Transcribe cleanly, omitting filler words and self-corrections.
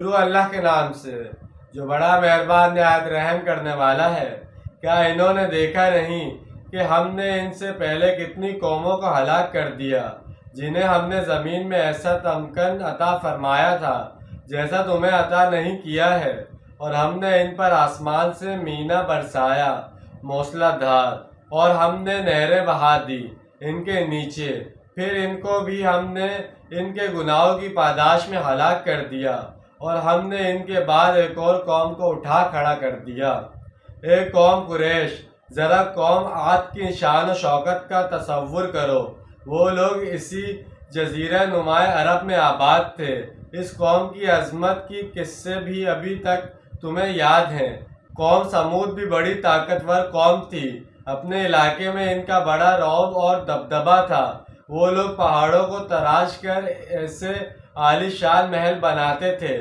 شروع اللہ کے نام سے جو بڑا مہربان نہایت رحم کرنے والا ہے۔ کیا انہوں نے دیکھا نہیں کہ ہم نے ان سے پہلے کتنی قوموں کو ہلاک کر دیا جنہیں ہم نے زمین میں ایسا تمکن عطا فرمایا تھا جیسا تمہیں عطا نہیں کیا ہے، اور ہم نے ان پر آسمان سے مینا برسایا موسلا دھار، اور ہم نے نہریں بہا دی ان کے نیچے، پھر ان کو بھی ہم نے ان کے گناہوں کی پاداش میں ہلاک کر دیا، اور ہم نے ان کے بعد ایک اور قوم کو اٹھا کھڑا کر دیا۔ اے قوم قریش، ذرا قوم عاد کی شان و شوکت کا تصور کرو۔ وہ لوگ اسی جزیرہ نما عرب میں آباد تھے۔ اس قوم کی عظمت کی قصے بھی ابھی تک تمہیں یاد ہیں۔ قوم سمود بھی بڑی طاقتور قوم تھی۔ اپنے علاقے میں ان کا بڑا رعب اور دبدبہ تھا۔ وہ لوگ پہاڑوں کو تراش کر ایسے عالی شان محل بناتے تھے